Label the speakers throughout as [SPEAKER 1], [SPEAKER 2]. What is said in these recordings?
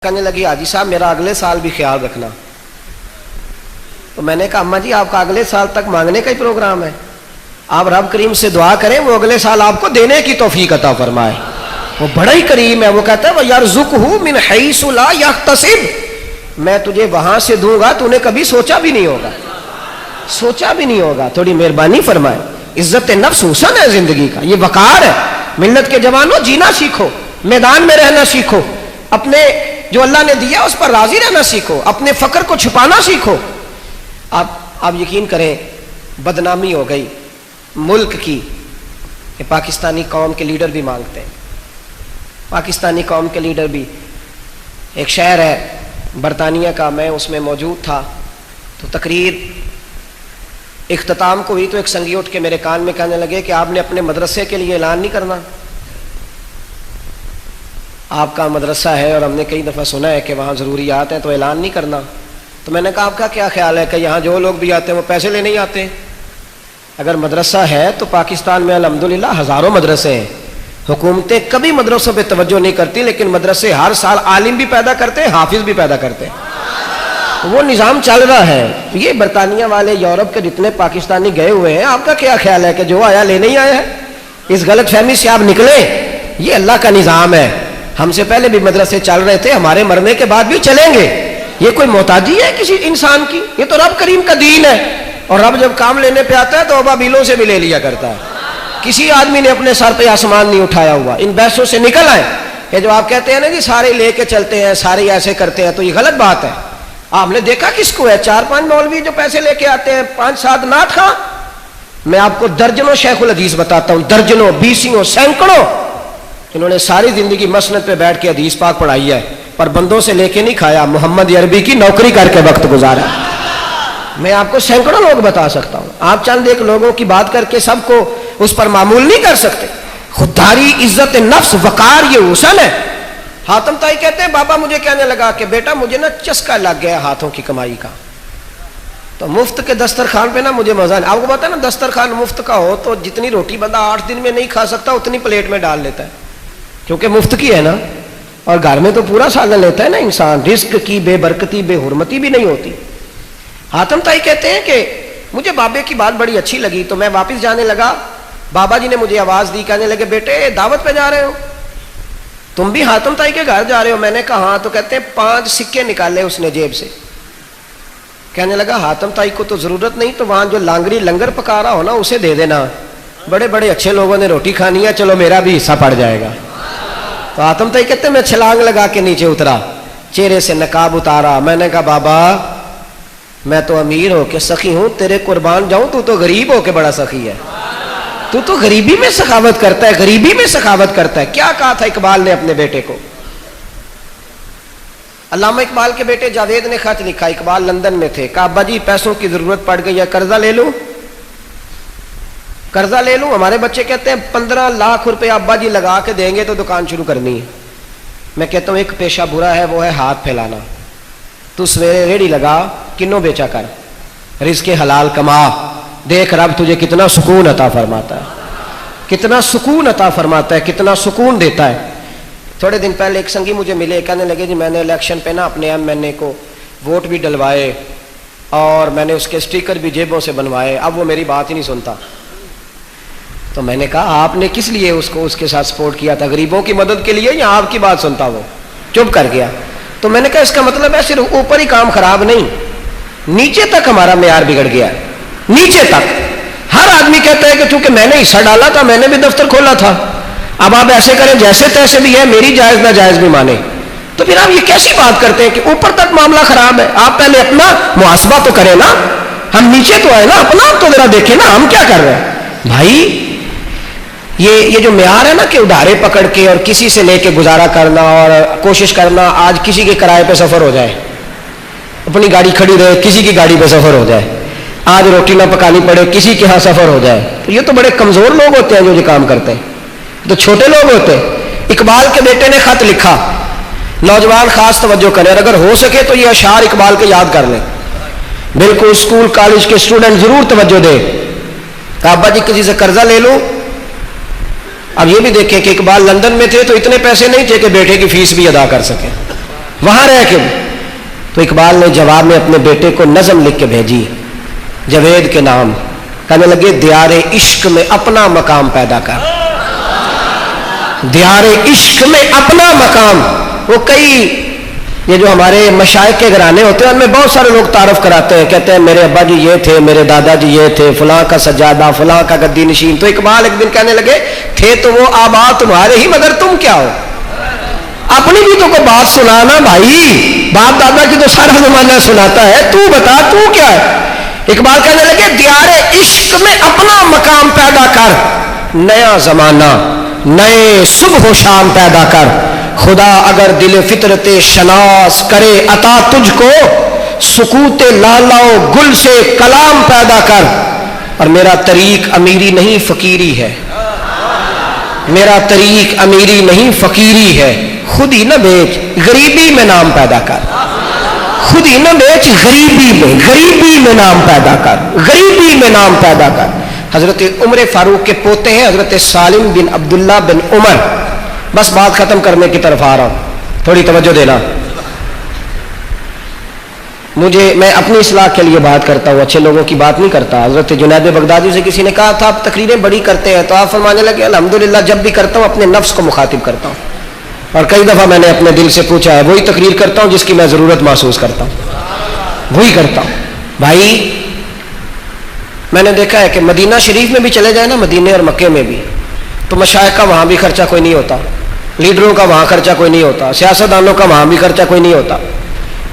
[SPEAKER 1] کہنے لگی حاجی صاحب میرا اگلے سال بھی خیال رکھنا. تو میں نے کہا اماں جی آپ کا اگلے سال تک مانگنے کا ہی پروگرام ہے, آپ رب کریم سے دعا کریں وہ اگلے سال آپ کو دینے کی توفیق عطا فرمائے. وہ بڑا ہی کریم ہے, وہ کہتا ہے وَيَرْزُقْهُ مِنْ حَيْثُ لَا يَحْتَسِبُ, میں تجھے وہاں سے دوں گا تو نے کبھی سوچا بھی نہیں ہوگا, سوچا بھی نہیں ہوگا. تھوڑی مہربانی فرمائے. عزت نفس حسن ہے زندگی کا, یہ وقار ہے. ملت کے جوانوں جینا سیکھو, میدان میں رہنا سیکھو, اپنے جو اللہ نے دیا اس پر راضی رہنا سیکھو, اپنے فقر کو چھپانا سیکھو. آپ یقین کریں بدنامی ہو گئی ملک کی کہ پاکستانی قوم کے لیڈر بھی مانگتے ہیں. پاکستانی قوم کے لیڈر بھی. ایک شہر ہے برطانیہ کا, میں اس میں موجود تھا, تو تقریر اختتام کو ہوئی تو ایک سنگی اٹھ کے میرے کان میں کہنے لگے کہ آپ نے اپنے مدرسے کے لیے اعلان نہیں کرنا, آپ کا مدرسہ ہے اور ہم نے کئی دفعہ سنا ہے کہ وہاں ضروریات ہیں تو اعلان نہیں کرنا. تو میں نے کہا آپ کا کیا خیال ہے کہ یہاں جو لوگ بھی آتے ہیں وہ پیسے لینے ہی آتے ہیں؟ اگر مدرسہ ہے تو پاکستان میں الحمدللہ ہزاروں مدرسے ہیں, حکومتیں کبھی مدرسوں پہ توجہ نہیں کرتی, لیکن مدرسے ہر سال عالم بھی پیدا کرتے ہیں, حافظ بھی پیدا کرتے ہیں, وہ نظام چل رہا ہے. یہ برطانیہ والے یورپ کے جتنے پاکستانی گئے ہوئے ہیں, آپ کا کیا خیال ہے کہ جو آیا لینے ہی آیا ہے؟ اس غلط فہمی سے آپ نکلیں, یہ اللہ کا نظام ہے. ہم سے پہلے بھی مدرسے چل رہے تھے, ہمارے مرنے کے بعد بھی چلیں گے. یہ کوئی محتاجی ہے کسی انسان کی؟ یہ تو رب کریم کا دین ہے, اور رب جب کام لینے پہ آتا ہے تو ابابیلوں سے بھی لے لیا کرتا ہے. کسی آدمی نے اپنے سر پہ آسمان نہیں اٹھایا ہوا. ان بحثوں سے نکل آئے. یہ جو آپ کہتے ہیں نا جی سارے لے کے چلتے ہیں, سارے ایسے کرتے ہیں, تو یہ غلط بات ہے. آپ نے دیکھا کس کو ہے؟ 4-5 مولوی جو پیسے لے کے آتے ہیں, 5-7 نعت خواں. میں آپ کو درجنوں شیخ الحدیث بتاتا ہوں, درجنوں, بیسیوں, سینکڑوں, انہوں نے ساری زندگی مسند پہ بیٹھ کے حدیث پاک پڑھائی ہے, پر بندوں سے لے کے نہیں کھایا, محمد عربی کی نوکری کر کے وقت گزارا. میں آپ کو سینکڑوں لوگ بتا سکتا ہوں. آپ چند ایک لوگوں کی بات کر کے سب کو اس پر معمول نہیں کر سکتے. خودداری, عزت نفس, وقار, یہ حسن ہے. حاتم تائی کہتے ہیں بابا مجھے کہنے لگا کہ بیٹا مجھے نا چسکا لگ گیا ہاتھوں کی کمائی کا, تو مفت کے دسترخوان پہ نا مجھے مزہ نہیں. آپ کو پتا ہے نا دسترخوان مفت کا ہو تو جتنی روٹی بندہ 8 دن میں نہیں کھا سکتا اتنی پلیٹ میں ڈال لیتا ہے, کیونکہ مفت کی ہے نا. اور گھر میں تو پورا سالن لیتا ہے نا انسان. رزق کی بے برکتی, بے حرمتی بھی نہیں ہوتی. حاتم تائی کہتے ہیں کہ مجھے بابے کی بات بڑی اچھی لگی, تو میں واپس جانے لگا. بابا جی نے مجھے آواز دی, کہنے لگے بیٹے دعوت پہ جا رہے ہو, تم بھی حاتم تائی کے گھر جا رہے ہو؟ میں نے کہا ہاں. تو کہتے ہیں 5 سکے نکالے اس نے جیب سے. کہنے لگا حاتم تائی کو تو ضرورت نہیں, تو وہاں جو لانگری لنگر پکا رہا ہو نا اسے دے دینا, بڑے بڑے اچھے لوگوں نے روٹی کھانی ہے, چلو میرا بھی حصہ پڑ جائے گا. تو حاتم تائی کہتے ہیں میں چھلانگ لگا کے نیچے اترا, چہرے سے نقاب اتارا. میں نے کہا بابا میں تو امیر ہو کے سخی ہوں, تیرے قربان جاؤں, تو تو غریب ہو کے بڑا سخی ہے. تو غریبی میں سخاوت کرتا ہے, غریبی میں سخاوت کرتا ہے. کیا کہا تھا اقبال نے اپنے بیٹے کو؟ علامہ اقبال کے بیٹے جاوید نے خط لکھا, اقبال لندن میں تھے, کہا ابا جی پیسوں کی ضرورت پڑ گئی ہے, قرضہ لے لوں, قرضہ لے لوں. ہمارے بچے کہتے ہیں 15 لاکھ روپے ابا جی لگا کے دیں گے تو دکان شروع کرنی ہے. میں کہتا ہوں ایک پیشہ برا ہے, وہ ہے ہاتھ پھیلانا. تو سویرے ریڑھی لگا, کنوں بیچا کر, رزق حلال کما, دیکھ رب تجھے کتنا سکون عطا فرماتا ہے, کتنا سکون عطا فرماتا ہے, کتنا سکون دیتا ہے. تھوڑے دن پہلے ایک سنگی مجھے ملے, کہنے لگے جی میں نے الیکشن پہ نا اپنے MNA کو ووٹ بھی ڈلوائے اور میں نے اس کے سٹیکر بھی جیبوں سے بنوائے, اب وہ میری بات ہی نہیں سنتا. تو میں نے کہا آپ نے کس لیے اس کو اس کے ساتھ سپورٹ کیا تھا, غریبوں کی مدد کے لیے یا آپ کی بات سنتا؟ وہ چپ کر گیا. تو میں نے کہا اس کا مطلب ہے صرف اوپر ہی کام خراب نہیں, نیچے تک ہمارا معیار بگڑ گیا ہے. نیچے تک ہر آدمی کہتا ہے کہ چونکہ میں نے حصہ ڈالا تھا, میں نے بھی دفتر کھولا تھا, اب آپ ایسے کریں جیسے تیسے بھی ہے, میری جائز ناجائز بھی مانے. تو پھر آپ یہ کیسی بات کرتے ہیں کہ اوپر تک معاملہ خراب ہے؟ آپ پہلے اپنا محاسبہ تو کریں نا, ہم نیچے تو آئے نا, اپنا تو ذرا دیکھیں نا ہم کیا کر رہے ہیں. بھائی یہ جو معیار ہے نا کہ ادھارے پکڑ کے اور کسی سے لے کے گزارا کرنا اور کوشش کرنا آج کسی کے کرائے پہ سفر ہو جائے, اپنی گاڑی کھڑی رہے کسی کی گاڑی پہ سفر ہو جائے, آج روٹی نہ پکانی پڑے کسی کے ہاں سفر ہو جائے, تو یہ تو بڑے کمزور لوگ ہوتے ہیں جو یہ کام کرتے ہیں, تو چھوٹے لوگ ہوتے ہیں. اقبال کے بیٹے نے خط لکھا, نوجوان خاص توجہ کریں, اگر ہو سکے تو یہ اشعار اقبال کے یاد کر لیں. بالکل اسکول کالج کے اسٹوڈنٹ ضرور توجہ دے. کہا ابا جی کسی سے قرضہ لے لوں, اب یہ بھی دیکھیں کہ اقبال لندن میں تھے تو اتنے پیسے نہیں تھے کہ بیٹے کی فیس بھی ادا کر سکیں, وہاں رہ کے. تو اقبال نے جواب میں اپنے بیٹے کو نظم لکھ کے بھیجی جوید کے نام. کہنے لگے دیار عشق میں اپنا مقام پیدا کر. دیار عشق میں اپنا مقام. وہ کئی یہ جو ہمارے مشائخ کے گھرانے ہوتے ہیں ان میں بہت سارے لوگ تعارف کراتے ہیں, کہتے ہیں میرے ابا جی یہ تھے, میرے دادا جی یہ تھے, فلاں کا سجادہ, فلاں کا گدی نشین. تو اقبال ایک دن کہنے لگے تھے تو وہ آبا تمہارے ہی, مگر تم کیا ہو؟ اپنی بھی تو کوئی بات سنانا بھائی, باپ دادا کی تو سارا زمانہ سناتا ہے, تو بتا تو کیا ہے؟ اقبال کہنے لگے دیار عشق میں اپنا مقام پیدا کر, نیا زمانہ نئے صبح و شام پیدا کر. خدا اگر دل فطرت شناس کرے عطا تجھ کو, سکوت لالا و گل سے کلام پیدا کر. اور میرا طریق امیری نہیں فقیری ہے, میرا طریق امیری نہیں فقیری ہے. خود ہی نہ بیچ غریبی میں نام پیدا کر, خود ہی نہ بیچ غریبی میں نام پیدا کر, غریبی میں نام پیدا کر. حضرت عمر فاروق کے پوتے ہیں حضرت سالم بن عبداللہ بن عمر. بس بات ختم کرنے کی طرف آ رہا ہوں, تھوڑی توجہ دینا. میں اپنی اصلاح کے لیے بات کرتا ہوں, اچھے لوگوں کی بات نہیں کرتا. حضرت جنید بغدادی سے کسی نے کہا تھا آپ تقریریں بڑی کرتے ہیں, تو آپ فرمانے لگے الحمدللہ جب بھی کرتا ہوں اپنے نفس کو مخاطب کرتا ہوں. اور کئی دفعہ میں نے اپنے دل سے پوچھا ہے, وہی تقریر کرتا ہوں جس کی میں ضرورت محسوس کرتا ہوں, وہی کرتا ہوں. بھائی میں نے دیکھا ہے کہ مدینہ شریف میں بھی چلے جائیں نا, مدینے اور مکے میں بھی, تو مشائخ کا وہاں بھی خرچہ کوئی نہیں ہوتا, لیڈروں کا وہاں خرچہ کوئی نہیں ہوتا, سیاستدانوں کا وہاں بھی خرچہ کوئی نہیں ہوتا.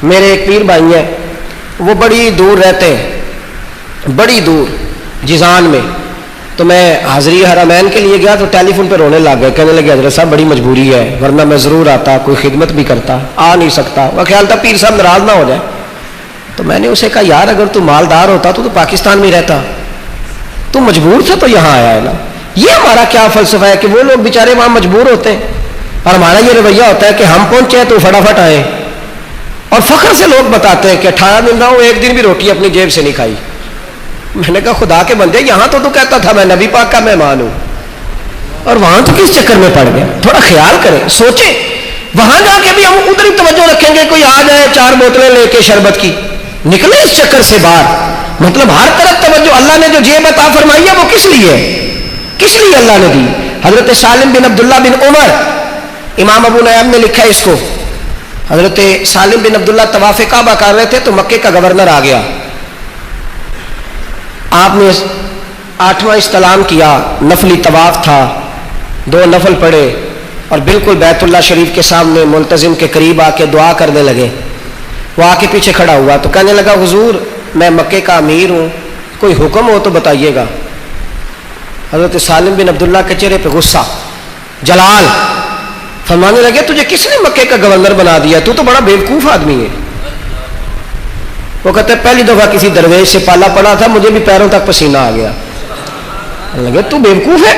[SPEAKER 1] میرے ایک پیر بھائی ہیں, وہ بڑی دور رہتے ہیں, بڑی دور جیزان میں. تو میں حاضری حرمین کے لیے گیا تو ٹیلی فون پہ رونے لگ گئے, کہنے لگے حضرت صاحب بڑی مجبوری ہے, ورنہ میں ضرور آتا, کوئی خدمت بھی کرتا, آ نہیں سکتا. وہ خیال تھا پیر صاحب ناراض نہ ہو جائے. تو میں نے اسے کہا یار اگر تو مالدار ہوتا تو پاکستان میں رہتا, تو مجبور تھا تو یہاں آیا ہے نا. یہ ہمارا کیا فلسفہ ہے کہ وہ لوگ بیچارے وہاں مجبور ہوتے ہیں, اور ہمارا یہ رویہ ہوتا ہے کہ ہم پہنچے تو فٹافٹ آئے. اور فخر سے لوگ بتاتے ہیں کہ 18 دن رہا ہوں, ایک دن بھی روٹی اپنی جیب سے نہیں کھائی. میں نے کہا خدا کے بندے, یہاں تو کہتا تھا میں نبی پاک کا مہمان ہوں, اور وہاں تو کس چکر میں پڑ گیا. تھوڑا خیال کریں, سوچیں. وہاں جا کے بھی ہم ادھر ہی توجہ رکھیں گے, کوئی آ جائے 4 بوتلیں لے کے شربت کی, نکلے اس چکر سے باہر. مطلب ہر طرف توجہ. اللہ نے جو جیب عطا فرمائی ہے وہ کس لیے ہے, کس لیے اللہ نے دی. حضرت سالم بن عبداللہ بن عمر, امام ابو نعیم نے لکھا ہے اس کو. حضرت سالم بن عبداللہ طواف کعبہ کر رہے تھے تو مکے کا گورنر آ گیا. آپ نے 8واں استلام کیا, نفلی طواف تھا, 2 نفل پڑھے, اور بالکل بیت اللہ شریف کے سامنے ملتزم کے قریب آ کے دعا کرنے لگے. وہ آ کے پیچھے کھڑا ہوا تو کہنے لگا حضور میں مکے کا امیر ہوں, کوئی حکم ہو تو بتائیے گا. حضرت سالم بن عبداللہ کے چہرے پہ غصہ, جلال. فرمانے لگے تجھے کس نے مکے کا گورنر بنا دیا, تو بڑا بیوقوف آدمی ہے. وہ کہتے ہیں پہلی دفعہ کسی درویش سے پالا پڑا تھا, مجھے بھی پیروں تک پسینہ آ گیا. لگے تو بیوقوف ہے.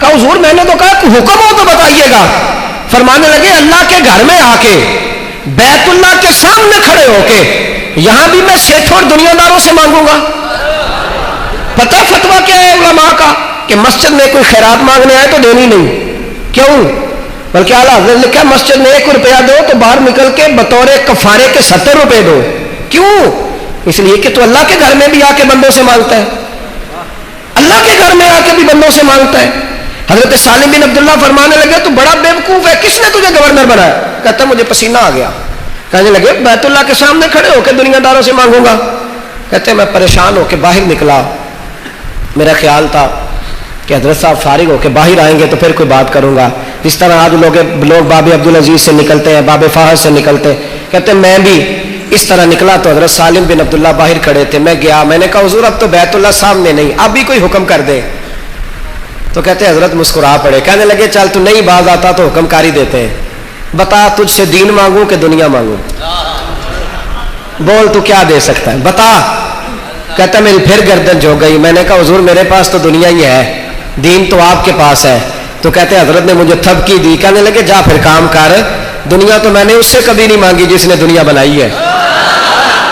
[SPEAKER 1] کہا حضور میں نے تو کہا کہ حکم ہو تو بتائیے گا. فرمانے لگے اللہ کے گھر میں آ کے, بیت اللہ کے سامنے کھڑے ہو کے, یہاں بھی میں سیٹھوں اور دنیا داروں سے مانگوں گا. پتہ فتویٰ کیا ہے علماء کا کہ مسجد میں کوئی خیرات مانگنے آئے تو دینی نہیں. کیوں؟ بلکہ اعلیٰ حضرت نے کہا مسجد میں 1 روپیہ دو تو باہر نکل کے بطور کفارے کے 70 روپے دو. کیوں؟ اس لیے کہ تو اللہ کے گھر میں بھی آ کے بندوں سے مانگتا ہے, اللہ کے گھر میں آ کے بھی بندوں سے مانگتا ہے. حضرت سالم بن عبداللہ فرمانے لگے تو بڑا بیوقوف ہے, کس نے تجھے گورنر بنایا؟ کہتا مجھے پسینہ آ گیا. کہنے لگے بیت اللہ کے سامنے کھڑے ہو کے دنیا داروں سے مانگوں گا. کہتے میں پریشان ہو کے باہر نکلا. میرا خیال تھا کہ حضرت صاحب فارغ ہو کے باہر آئیں گے تو پھر کوئی بات کروں گا, جس طرح آج لوگ باب عبدالعزیز سے نکلتے ہیں, باب فاحد سے نکلتے ہیں. کہتے میں بھی اس طرح نکلا تو حضرت سالم بن عبداللہ باہر کھڑے تھے. میں گیا, میں نے کہا حضور اب تو بیت اللہ سامنے نہیں, اب بھی کوئی حکم کر دے. تو کہتے حضرت مسکرا پڑے, کہنے لگے چل تو نہیں باز آتا تو حکم کاری دیتے ہیں, بتا تجھ سے دین مانگوں کہ دنیا مانگوں, بول تو کیا دے سکتا ہے بتا. کہتا میری پھر گردن جھک گئی. میں نے کہا حضور میرے پاس تو دنیا ہی ہے, دین تو آپ کے پاس ہے. تو کہتے حضرت نے مجھے تھپکی دی. کہنے لگے جا پھر کام کر, دنیا تو میں نے اس سے کبھی نہیں مانگی جس نے دنیا بنائی ہے,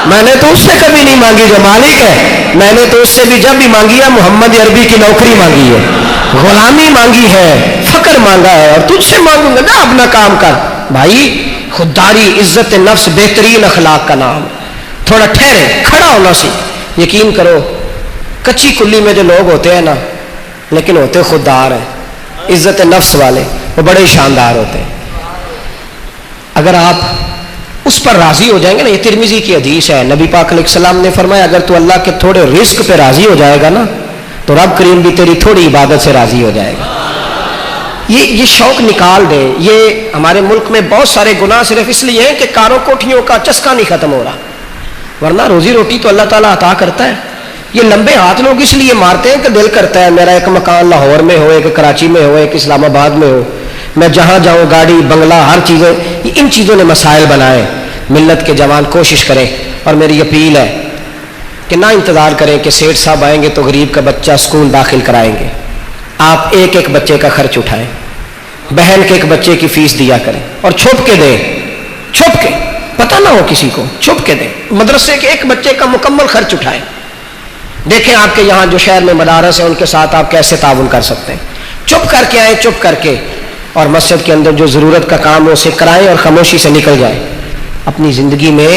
[SPEAKER 1] میں نے تو اس سے کبھی نہیں مانگی جو مالک ہے, میں نے تو اس سے بھی جب بھی مانگی ہے محمد عربی کی نوکری مانگی ہے, غلامی مانگی ہے, فقر مانگا ہے, اور تجھ سے مانگوں گا. نا اپنا کام کر بھائی, خودداری عزت نفس بہترین اخلاق کا نام. تھوڑا ٹھہرے, کھڑا ہونا سیکھ. یقین کرو کچی کلی میں جو لوگ ہوتے ہیں نا, لیکن ہوتے خوددار ہیں, عزت نفس والے, وہ بڑے شاندار ہوتے ہیں. اگر آپ اس پر راضی ہو جائیں گے نا, یہ ترمذی کی حدیث ہے, نبی پاک علیہ السلام نے فرمایا اگر تو اللہ کے تھوڑے رزق پہ راضی ہو جائے گا نا, تو رب کریم بھی تیری تھوڑی عبادت سے راضی ہو جائے گا. یہ شوق نکال دے. یہ ہمارے ملک میں بہت سارے گناہ صرف اس لیے ہیں کہ کاروں کوٹھیوں کا چسکا نہیں ختم ہو رہا, ورنہ روزی روٹی تو اللہ تعالیٰ عطا کرتا ہے. یہ لمبے ہاتھ لوگ اس لیے مارتے ہیں کہ دل کرتا ہے میرا ایک مکان لاہور میں ہو, ایک کراچی میں ہو, ایک اسلام آباد میں ہو, میں جہاں جاؤں گاڑی بنگلہ ہر چیزیں. ان چیزوں نے مسائل بنائے. ملت کے جوان کوشش کریں, اور میری اپیل ہے کہ نہ انتظار کریں کہ سیٹھ صاحب آئیں گے تو غریب کا بچہ اسکول داخل کرائیں گے. آپ ایک ایک بچے کا خرچ اٹھائیں, بہن کے ایک بچے کی فیس دیا کریں, اور چھپ کے دیں, چھپ کے, پتہ نہ ہو کسی کو, چھپ کے دیں. مدرسے کے ایک بچے کا مکمل خرچ اٹھائیں. دیکھیں آپ کے یہاں جو شہر میں مدارس ہیں ان کے ساتھ آپ کیسے تعاون کر سکتے ہیں. چپ کر کے آئیں, چپ کر کے, اور مسجد کے اندر جو ضرورت کا کام ہو اسے کرائیں اور خاموشی سے نکل جائیں. اپنی زندگی میں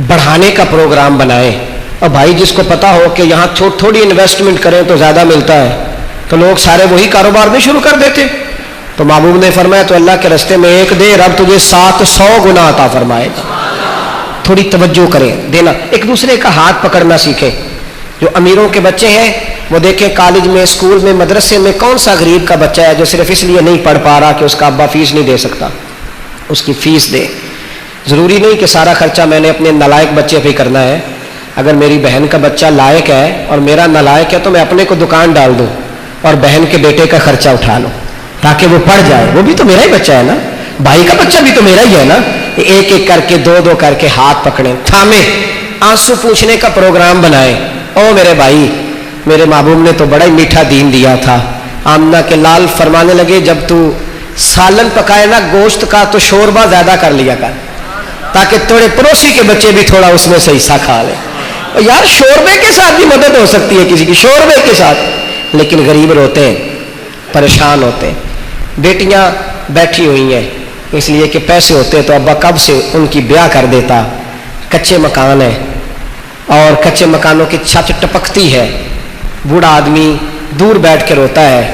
[SPEAKER 1] بڑھانے کا پروگرام بنائیں. اور بھائی جس کو پتا ہو کہ یہاں تھوڑی انویسٹمنٹ کریں تو زیادہ ملتا ہے, تو لوگ سارے وہی کاروبار بھی شروع کر دیتے. تو محبوب نے فرمایا تو اللہ کے راستے میں ایک دے, رب تجھے 700 گنا عطا فرمائے گا. تھوڑی توجہ کریں, دینا. ایک دوسرے کا ہاتھ پکڑنا سیکھیں. جو امیروں کے بچے ہیں وہ دیکھیں کالج میں, اسکول میں, مدرسے میں کون سا غریب کا بچہ ہے جو صرف اس لیے نہیں پڑھ پا رہا کہ اس کا ابا فیس نہیں دے سکتا, اس کی فیس دے. ضروری نہیں کہ سارا خرچہ میں نے اپنے نالائق بچے پہ کرنا ہے. اگر میری بہن کا بچہ لائق ہے اور میرا نالائق ہے تو میں اپنے کو دکان ڈال دوں اور بہن کے بیٹے کا خرچہ اٹھا لوں تاکہ وہ پڑھ جائے. وہ بھی تو میرا ہی بچہ ہے نا, بھائی کا بچہ بھی تو میرا ہی ہے نا. ایک ایک کر کے, دو کر کے ہاتھ پکڑیں, تھامیں, آنسو پوچھنے کا پروگرام بنائیں. او میرے بھائی, میرے محبوب نے تو بڑا ہی میٹھا دین دیا تھا. آمنہ کے لال فرمانے لگے جب تو سالن پکائے نا گوشت کا تو شوربہ زیادہ کر لیا کر, تاکہ تھوڑے پڑوسی کے بچے بھی تھوڑا اس میں سے حصہ کھا لیں. یار شوربے کے ساتھ بھی مدد ہو سکتی ہے کسی کی, شوربے کے ساتھ. لیکن غریب روتے ہیں, پریشان ہوتے ہیں. بیٹیاں بیٹھی ہوئی ہیں اس لیے کہ پیسے ہوتے تو ابا کب سے ان کی بیاہ کر دیتا. کچے مکان ہیں اور کچے مکانوں کی چھت ٹپکتی ہے. بوڑھا آدمی دور بیٹھ کے روتا ہے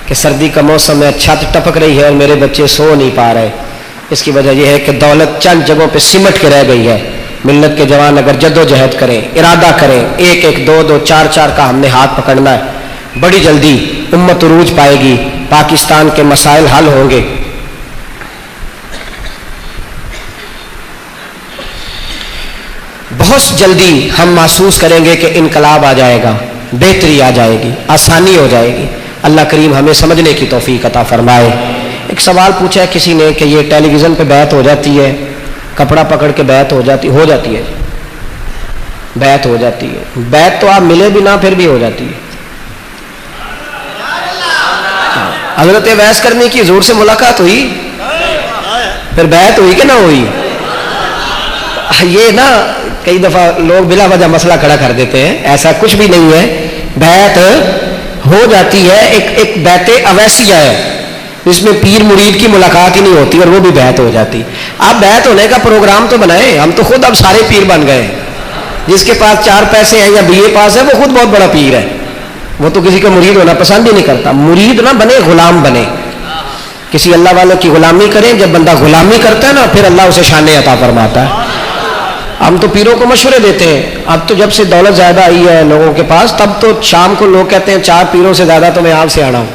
[SPEAKER 1] کہ سردی کا موسم ہے, چھت ٹپک رہی ہے اور میرے بچے سو نہیں پا رہے. اس کی وجہ یہ ہے کہ دولت چند جگہوں پہ سمٹ کے رہ گئی ہے. ملت کے جوان اگر جد و جہد کریں, ارادہ کریں, ایک ایک, دو, چار کا ہم نے ہاتھ پکڑنا ہے, بڑی جلدی امت عروج پائے گی, پاکستان کے مسائل حل ہوں گے. بہت جلدی ہم محسوس کریں گے کہ انقلاب آ جائے گا, بہتری آ جائے گی, آسانی ہو جائے گی. اللہ کریم ہمیں سمجھنے کی توفیق عطا فرمائے. ایک سوال پوچھا ہے کسی نے کہ یہ ٹیلی ویژن پہ بیعت ہو جاتی ہے, کپڑا پکڑ کے بیعت ہو جاتی ہے, بیعت ہو جاتی ہے. بیعت تو آپ ملے بھی نہ پھر بھی ہو جاتی ہے. حضرت ویس کرنے کی حضور سے ملاقات ہوئی, پھر بیعت ہوئی کہ نہ ہوئی. یہ نا کئی دفعہ لوگ بلا وجہ مسئلہ کھڑا کر دیتے ہیں, ایسا کچھ بھی نہیں ہے. بیعت ہو جاتی ہے. ایک بیعت اویسیہ ہے اس میں پیر مرید کی ملاقات ہی نہیں ہوتی اور وہ بھی بیعت ہو جاتی. آپ بیعت ہونے کا پروگرام تو بنائیں. ہم تو خود اب سارے پیر بن گئے. جس کے پاس 4 پیسے ہیں یا BA پاس ہے وہ خود بہت بڑا پیر ہے. وہ تو کسی کا مرید ہونا پسند ہی نہیں کرتا. مرید نہ بنے, غلام بنے. کسی اللہ والے کی غلامی کریں. جب بندہ غلامی کرتا ہے نا پھر اللہ اسے شان عطا فرماتا ہے. ہم تو پیروں کو مشورے دیتے ہیں. اب تو جب سے دولت زیادہ آئی ہے لوگوں کے پاس, تب تو شام کو لوگ کہتے ہیں 4 پیروں سے زیادہ تو میں آپ سے آنا ہوں.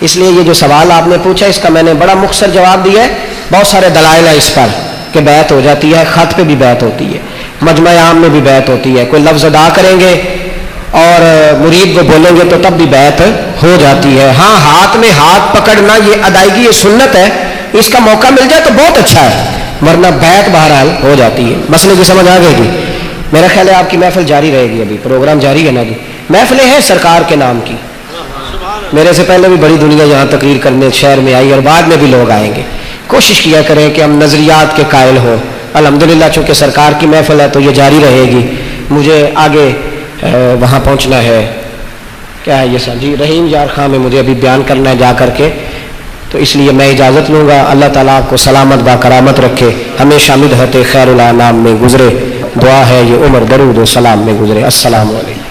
[SPEAKER 1] اس لیے یہ جو سوال آپ نے پوچھا اس کا میں نے بڑا مختصر جواب دیا ہے. بہت سارے دلائل ہیں اس پر کہ بیعت ہو جاتی ہے. خط پہ بھی بیعت ہوتی ہے, مجمع عام میں بھی بیعت ہوتی ہے. کوئی لفظ ادا کریں گے اور مرید کو بولیں گے تو تب بھی بیعت ہو جاتی ہے. ہاں, ہاتھ میں ہاتھ پکڑنا یہ ادائیگی, یہ سنت ہے. اس کا موقع مل جائے تو بہت اچھا ہے, ورنہ بیعت بہرحال ہو جاتی ہے. مسئلے کی سمجھ آ گئے گی. میرا خیال ہے آپ کی محفل جاری رہے گی, ابھی پروگرام جاری ہے نا جی. محفلیں ہیں سرکار کے نام کی. میرے سے پہلے بھی بڑی دنیا یہاں تقریر کرنے شہر میں آئی اور بعد میں بھی لوگ آئیں گے. کوشش کیا کریں کہ ہم نظریات کے قائل ہوں. الحمدللہ چونکہ سرکار کی محفل ہے تو یہ جاری رہے گی. مجھے آگے وہاں پہنچنا ہے, کیا ہے یہ سر جی, رحیم یار خاں میں مجھے ابھی بیان کرنا ہے جا کر کے. تو اس لیے میں اجازت لوں گا. اللہ تعالیٰ آپ کو سلامت با کرامت رکھے, ہمیشہ مدحت خیر الانام میں گزرے. دعا ہے یہ عمر درود و سلام میں گزرے. السلام علیکم.